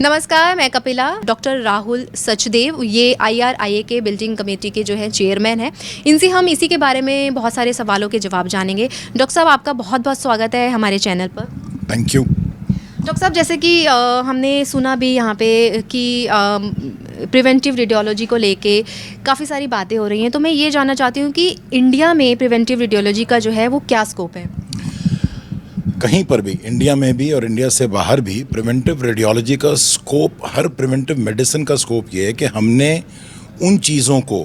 नमस्कार, मैं कपिला। डॉक्टर राहुल सचदेव ये IRIA के बिल्डिंग कमेटी के जो है चेयरमैन हैं। इनसे हम इसी के बारे में बहुत सारे सवालों के जवाब जानेंगे। डॉक्टर साहब, आपका बहुत बहुत स्वागत है हमारे चैनल पर। Thank you. डॉक्टर साहब, जैसे कि हमने सुना भी यहाँ पे कि प्रिवेंटिव रेडियोलॉजी को लेके काफ़ी सारी बातें हो रही हैं, तो मैं ये जानना चाहती हूँ कि इंडिया में प्रिवेंटिव रेडियोलॉजी का जो है वो क्या स्कोप है? कहीं पर भी, इंडिया में भी और इंडिया से बाहर भी, प्रिवेंटिव रेडियोलॉजी का स्कोप, हर प्रिवेंटिव मेडिसिन का स्कोप ये है कि हमने उन चीज़ों को,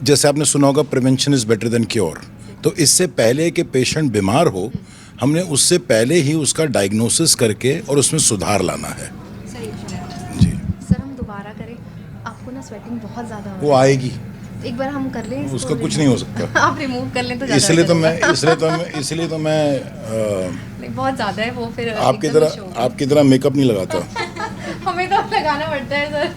जैसे आपने सुना होगा prevention is better than cure, तो इससे पहले कि पेशेंट बीमार हो, हमने उससे पहले ही उसका डायग्नोसिस करके और उसमें सुधार लाना है। सही जी सर, हम दोबारा करें? आपको ना स्वेटिंग बहुत ज़्यादा हो रही है। वो आएगी, एक बार हम कर लें इसको? उसका कुछ नहीं हो सकता। आप रिमूव कर लें तो ज़्यादा इसलिए तो बेहतर मैं नहीं, बहुत ज़्यादा है वो, फिर आपकी तरह मेकअप नहीं लगाता। हमें तो लगाना पड़ता है सर।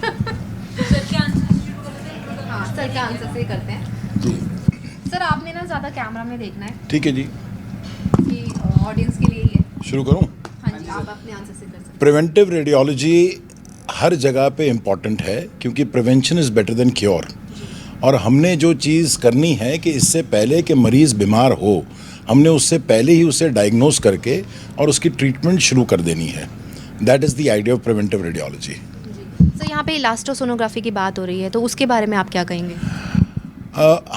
सर के आंसर शुरू करते हैं? हाँ, सर के आंसर से करते हैं जी सर। आपने ना ज़्यादा कैमरा में देखना है ठीक है जी, कि ऑडियंस के लिए ही है। शुरू करूँ? हाँ जी, आप अपने आंसर से कर सकते प्रिवेंटिव रेडियोलॉजी हर जगह पे इम्पॉर्टेंट है, क्योंकि prevention is better than cure. और हमने जो चीज़ करनी है कि इससे पहले कि मरीज़ बीमार हो, हमने उससे पहले ही उसे डायग्नोस करके और उसकी ट्रीटमेंट शुरू कर देनी है। That is the idea of preventive radiology. जी सर, यहाँ पे इलास्टोसोनोग्राफी की बात हो रही है, तो उसके बारे में आप क्या कहेंगे?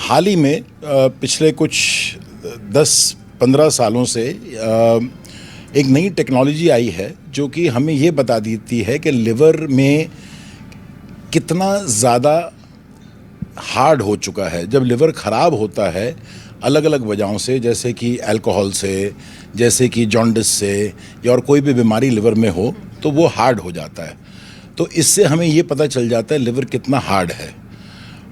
हाल ही में पिछले कुछ 10-15 सालों से एक नई टेक्नोलॉजी आई है जो कि हमें ये बता देती है कि लिवर में कितना ज़्यादा हार्ड हो चुका है। जब लिवर ख़राब होता है अलग अलग वजहों से, जैसे कि अल्कोहल से, जैसे कि जॉन्डिस से, या और कोई भी बीमारी लिवर में हो, तो वो हार्ड हो जाता है। तो इससे हमें ये पता चल जाता है लिवर कितना हार्ड है।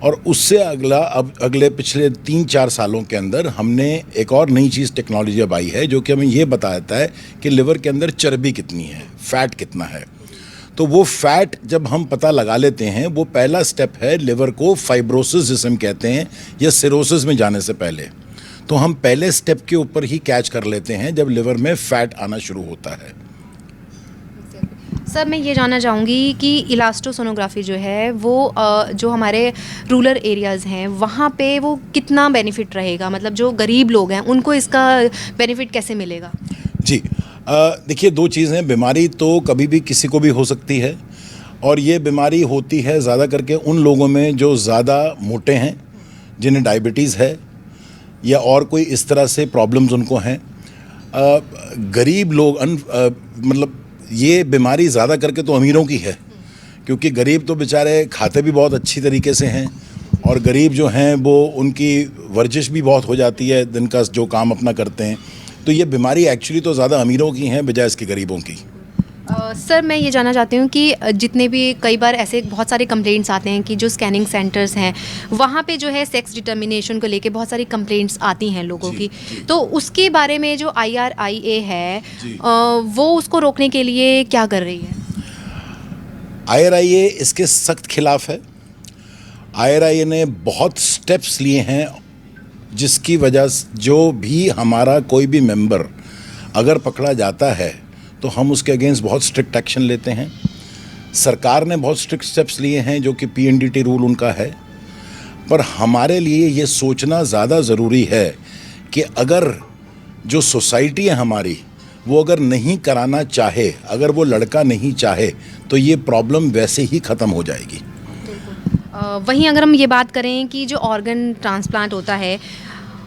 और उससे अगले पिछले 3-4 सालों के अंदर हमने एक और नई चीज़, टेक्नोलॉजी अब आई है जो कि हमें ये बताता है कि लिवर के अंदर चर्बी कितनी है, फैट कितना है। तो वो फैट जब हम पता लगा लेते हैं, वो पहला स्टेप है लिवर को फाइब्रोसिस जिसे हम कहते हैं, या सिरोसिस में जाने से पहले। तो हम पहले स्टेप के ऊपर ही कैच कर लेते हैं जब लिवर में फैट आना शुरू होता है। सर, मैं ये जानना चाहूँगी कि इलास्टोसोनोग्राफी जो है वो जो हमारे रूरल एरियाज़ हैं वहाँ पे वो कितना बेनिफिट रहेगा? मतलब जो गरीब लोग हैं उनको इसका बेनिफिट कैसे मिलेगा? जी देखिए, दो चीज़ें हैं। बीमारी तो कभी भी किसी को भी हो सकती है, और ये बीमारी होती है ज़्यादा करके उन लोगों में जो ज़्यादा मोटे हैं, जिन्हें डायबिटीज़ है या और कोई इस तरह से प्रॉब्लम्स उनको हैं। गरीब लोग मतलब ये बीमारी ज़्यादा करके तो अमीरों की है, क्योंकि गरीब तो बेचारे खाते भी बहुत अच्छी तरीके से हैं, और गरीब जो हैं वो उनकी वर्जिश भी बहुत हो जाती है दिन का जो काम अपना करते हैं। तो ये बीमारी एक्चुअली तो ज़्यादा अमीरों की हैं बजाय इसके गरीबों की। सर, मैं ये जानना चाहती हूँ कि जितने भी कई बार ऐसे बहुत सारे कंप्लेंट्स आते हैं कि जो स्कैनिंग सेंटर्स हैं वहाँ पे जो है सेक्स डिटर्मिनेशन को लेके बहुत सारी कंप्लेंट्स आती हैं लोगों की, तो उसके बारे में जो IRIA है वो उसको रोकने के लिए क्या कर रही है? IRIA इसके सख्त खिलाफ है। IRIA ने बहुत स्टेप्स लिए हैं जिसकी वजह से जो भी हमारा कोई भी मेंबर अगर पकड़ा जाता है तो हम उसके अगेंस्ट बहुत स्ट्रिक्ट एक्शन लेते हैं। सरकार ने बहुत स्ट्रिक्ट स्टेप्स लिए हैं जो कि PNDT रूल उनका है। पर हमारे लिए ये सोचना ज़्यादा ज़रूरी है कि अगर जो सोसाइटी है हमारी, वो अगर नहीं कराना चाहे, अगर वो लड़का नहीं चाहे, तो ये प्रॉब्लम वैसे ही ख़त्म हो जाएगी। वहीं अगर हम ये बात करें कि जो ऑर्गन ट्रांसप्लांट होता है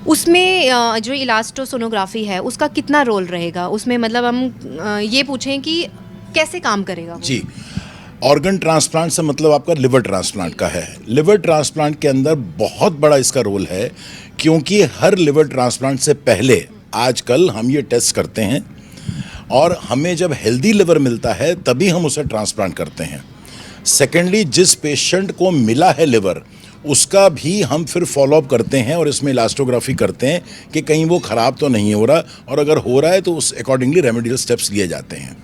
उसमें जो इलास्टोसोनोग्राफी है उसका कितना रोल रहेगा उसमें? मतलब हम ये पूछें कि कैसे काम करेगा वो? जी, ऑर्गन ट्रांसप्लांट से मतलब आपका लिवर ट्रांसप्लांट का है। लिवर ट्रांसप्लांट के अंदर बहुत बड़ा इसका रोल है, क्योंकि हर लिवर ट्रांसप्लांट से पहले आजकल हम ये टेस्ट करते हैं, और हमें जब हेल्दी लिवर मिलता है तभी हम उसे ट्रांसप्लांट करते हैं। सेकेंडली, जिस पेशेंट को मिला है लिवर, उसका भी हम फिर फॉलोअप करते हैं और इसमें इलास्टोग्राफी करते हैं कि कहीं वो ख़राब तो नहीं हो रहा, और अगर हो रहा है तो उस अकॉर्डिंगली रेमेडियल स्टेप्स लिए जाते हैं।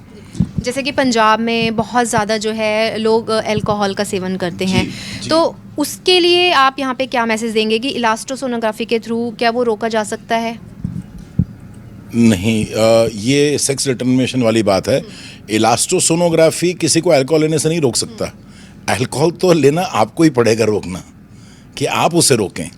जैसे कि पंजाब में बहुत ज़्यादा जो है लोग अल्कोहल का सेवन करते हैं, तो उसके लिए आप यहाँ पे क्या मैसेज देंगे कि इलास्टोसोनोग्राफी के थ्रू क्या वो रोका जा सकता है? नहीं, ये सेक्स डिटर्मिनेशन वाली बात है। इलास्टोसोनोग्राफी किसी को अल्कोहल लेने से नहीं रोक सकता। अल्कोहल तो लेना आपको ही पड़ेगा रोकना, कि आप उसे रोकें।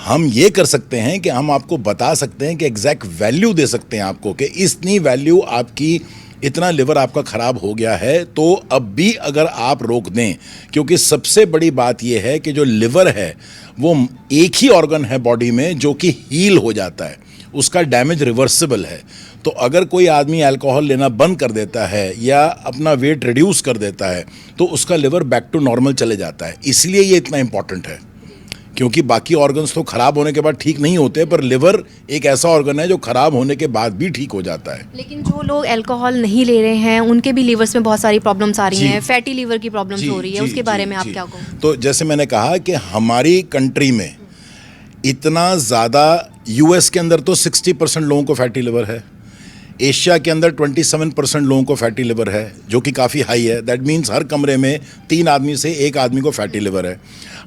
हम ये कर सकते हैं कि हम आपको बता सकते हैं कि एग्जैक्ट वैल्यू दे सकते हैं आपको, कि इतनी वैल्यू आपकी, इतना लिवर आपका ख़राब हो गया है, तो अब भी अगर आप रोक दें, क्योंकि सबसे बड़ी बात यह है कि जो लिवर है वो एक ही ऑर्गन है बॉडी में जो कि हील हो जाता है, उसका डैमेज रिवर्सिबल है। तो अगर कोई आदमी अल्कोहल लेना बंद कर देता है या अपना वेट रिड्यूस कर देता है तो उसका लिवर बैक टू नॉर्मल चले जाता है। इसलिए ये इतना इंपॉर्टेंट है, क्योंकि बाकी ऑर्गन्स तो खराब होने के बाद ठीक नहीं होते, पर लिवर एक ऐसा ऑर्गन है जो खराब होने के बाद भी ठीक हो जाता है। लेकिन जो लोग अल्कोहल नहीं ले रहे हैं उनके भी लीवर्स में बहुत सारी प्रॉब्लम्स आ रही हैं, फैटी लीवर की प्रॉब्लम्स हो रही है, उसके बारे में आप क्या कहोगे? तो जैसे मैंने कहा कि हमारी कंट्री में इतना ज़्यादा, यूएस के अंदर तो 60% लोगों को फैटी लिवर है, एशिया के अंदर 27% लोगों को फैटी लिवर है, जो कि काफ़ी हाई है। दैट मीन्स हर कमरे में 3 आदमी से 1 आदमी को फैटी लिवर है।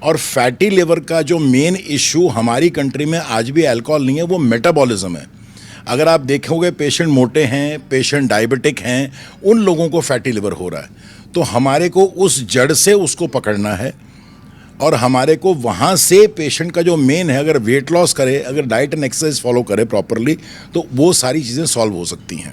और फैटी लिवर का जो मेन इशू हमारी कंट्री में आज भी अल्कोहल नहीं है, वो मेटाबॉलिज्म है। अगर आप देखोगे पेशेंट मोटे हैं, पेशेंट डायबिटिक हैं, उन लोगों को फैटी लिवर हो रहा है। तो हमारे को उस जड़ से उसको पकड़ना है और हमारे को वहाँ से पेशेंट का जो मेन है, अगर वेट लॉस करे, अगर डाइट एंड एक्सरसाइज फॉलो करे प्रॉपरली, तो वो सारी चीज़ें सॉल्व हो सकती हैं।